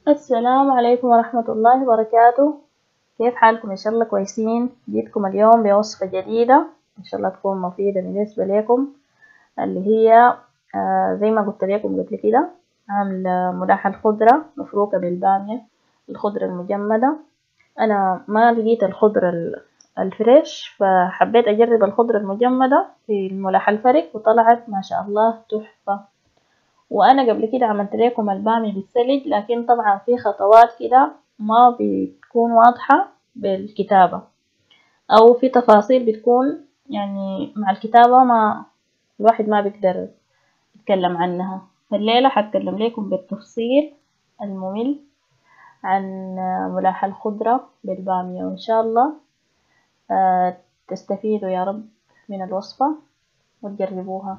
السلام عليكم ورحمة الله وبركاته. كيف حالكم؟ إن شاء الله كويسين. جيتكم اليوم بوصفة جديدة إن شاء الله تكون مفيدة بالنسبة لكم، اللي هي زي ما قلت لكم قبل كده، عاملة ملاحة الخضرة مفروكة بالبامية، الخضرة المجمدة. أنا ما لقيت الخضرة الفريش، فحبيت أجرب الخضرة المجمدة في الملاحة الفرك، وطلعت ما شاء الله تحفة. وانا قبل كده عملت لكم البامي بالثلج، لكن طبعا في خطوات كده ما بتكون واضحة بالكتابة، او في تفاصيل بتكون يعني مع الكتابة ما الواحد ما بيقدر يتكلم عنها. فالليلة حتكلم لكم بالتفصيل الممل عن ملاحة الخضرة بالبامية، وإن شاء الله تستفيدوا يا رب من الوصفة وتجربوها.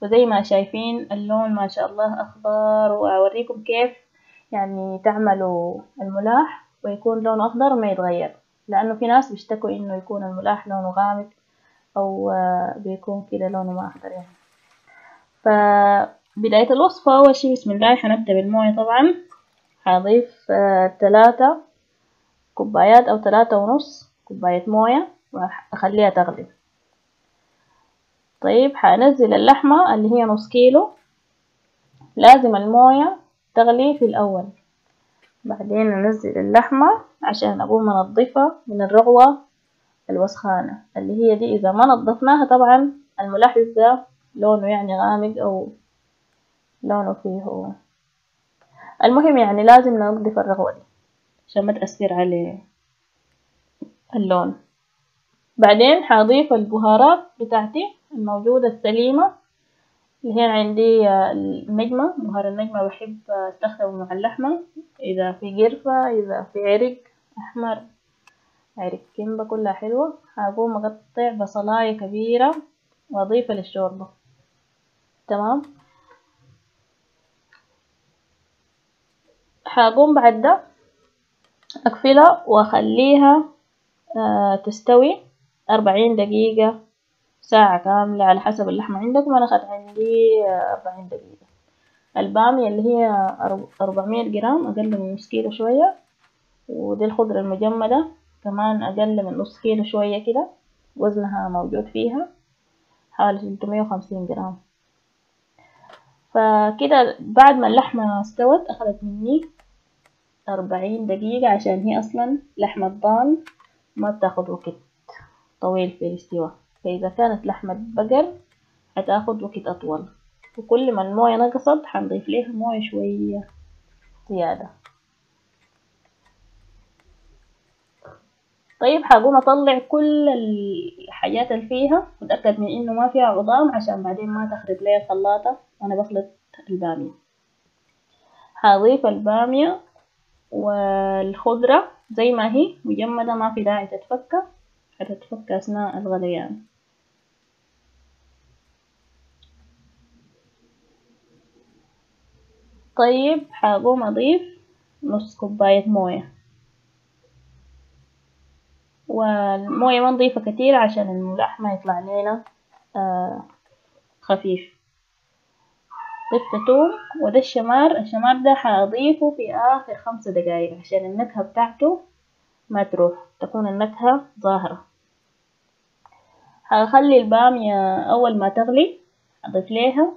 وزي ما شايفين اللون ما شاء الله أخضر، وأوريكم كيف يعني تعملوا الملاح ويكون لونه أخضر وما يتغير، لأنه في ناس بيشتكوا إنه يكون الملاح لونه غامق أو بيكون كده لونه ما أخضر يعني. فبداية الوصفة أول شي بسم الله حنبدأ بالموية. طبعا هضيف 3 كوبايات أو 3.5 كوباية موية وأخليها تغلي. طيب هنزل اللحمة اللي هي نص كيلو، لازم الموية تغلي في الأول، بعدين ننزل اللحمة عشان أقوم أنضفها من الرغوة الوسخانة اللي هي دي. إذا ما نضفناها طبعا الملاح يبقى لونه يعني غامق أو لونه فيه. المهم يعني لازم ننضف الرغوة دي عشان ما تأثر على اللون. بعدين هضيف البهارات بتاعتي الموجودة السليمة، اللي هي عندي النجمة، بهار النجمة بحب استخدمه مع اللحمة، إذا في قرفة، إذا في عرق أحمر، عرق كمبة، كلها حلوة. هقوم أقطع بصلاية كبيرة وأضيفها للشوربة. تمام. هقوم بعد ده أقفلها وأخليها تستوي 40 دقيقة، ساعة كاملة على حسب اللحمة عندكم. أنا أخذت عندي 40 دقيقة. البامية اللي هي 400 جرام، أقل من نص كيلو شوية. ودي الخضرة المجمدة كمان أقل من نص كيلو شوية كده، وزنها موجود فيها حوالي 350 جرام. فكده بعد ما اللحمة استوت أخذت مني 40 دقيقة، عشان هي أصلا لحمة ضان ما بتاخد وقت طويل في الاستواء. فإذا كانت لحمة بقر هتاخد وقت أطول، وكل ما الموية نقصت هنضيف ليها موية شوية زيادة. طيب هقوم اطلع كل الحاجات اللي فيها واتاكد من انه ما فيها عظام، عشان بعدين ما تخرب لي الخلاطه وانا بخلط الباميه. هضيف الباميه والخضره زي ما هي مجمده، ما في داعي تتفكى، هتتفك اثناء الغليان. طيب هقوم اضيف نص كوبايه مويه، والمويه ما نضيفها كتير عشان الملح ما يطلع لنا خفيف. ضفت توم، وده الشمار ده هضيفه في آخر 5 دقايق عشان النكهة بتاعته ما تروح، تكون النكهة ظاهرة. هخلي البامية أول ما تغلي أضيف ليها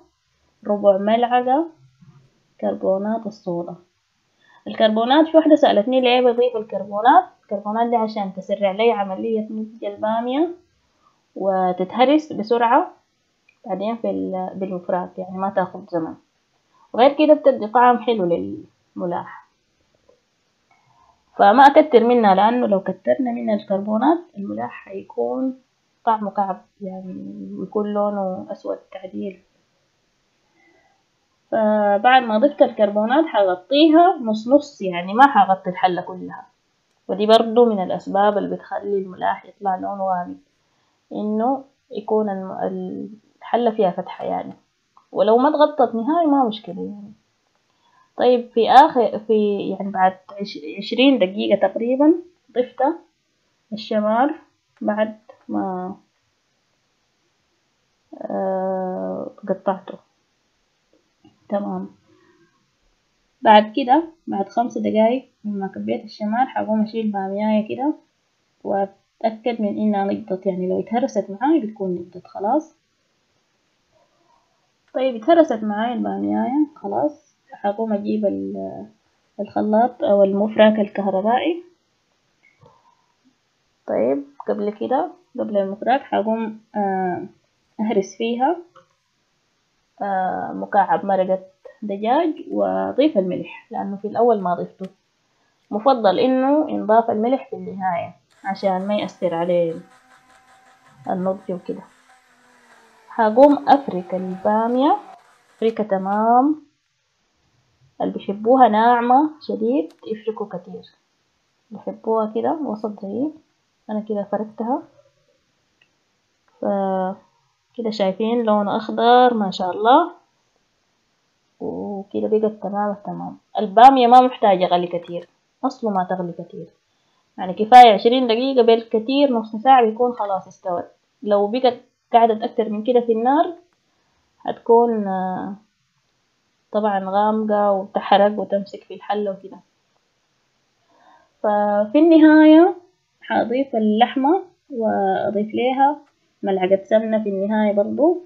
ربع ملعقة كربونات الصودا. الكربونات في واحدة سألتني ليه بضيف الكربونات دي عشان تسرع لي عملية نضج البامية وتتهرس بسرعة بعدين بالمفرات، يعني ما تاخد زمن، وغير كده بتدي طعم حلو للملاح. فما أكتر منها، لأنه لو كترنا من الكربونات الملاح هيكون طعمه كعب يعني، ويكون لونه أسود تعديل. فبعد ما ضفت الكربونات هغطيها نص نص، يعني ما هغطي الحلة كلها. ودي برضو من الأسباب اللي بتخلي الملاح يطلع لونه غامق، إنه يكون الحلة فيها فتحة يعني، ولو ما تغطت نهائي ما مشكلة يعني. طيب في يعني بعد 20 دقيقة تقريبا ضفت الشمار بعد ما قطعته. تمام. بعد كده بعد 5 دقايق مما كبيت الشمال حقوم اشيل بامياية كده واتأكد من انها نضجت، يعني لو اتهرست معاي بتكون نضجت خلاص. طيب اتهرست معاي البامياية خلاص، حقوم اجيب الخلاط او المفرك الكهربائي. طيب قبل كده قبل المفرك حقوم اهرس فيها مكعب مرقة دجاج واضيف الملح، لانه في الاول ما ضفته. مفضل انه ينضاف الملح في النهاية عشان ما يأثر عليه النضج وكده. هقوم افرك البامية فركة تمام، اللي بيحبوها ناعمة شديد يفركوا كتير، بيحبوها كده وسط زي انا كده فركتها. ف كده شايفين لونه اخضر ما شاء الله، وكده بقت تمام التمام. البامية ما محتاجة غلي كتير، اصله ما تغلي كتير، يعني كفاية 20 دقيقة بالكتير، نص ساعة بيكون خلاص استوت. لو بقت قعدت اكتر من كده في النار هتكون طبعا غامقة وتحرق وتمسك في الحلة وكده. ففي النهاية هضيف اللحمة واضيف ليها ملعقة سمنة في النهاية برضو،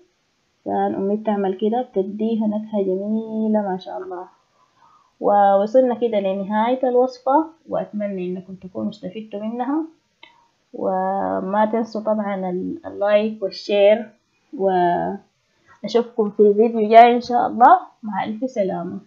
عشان امي بتعمل كده بتديها نكهة جميلة ما شاء الله. ووصلنا كده لنهاية الوصفة، واتمنى انكم تكونوا استفدتوا منها. وما تنسوا طبعا اللايك والشير، واشوفكم في فيديو جاي ان شاء الله. مع الف سلامة.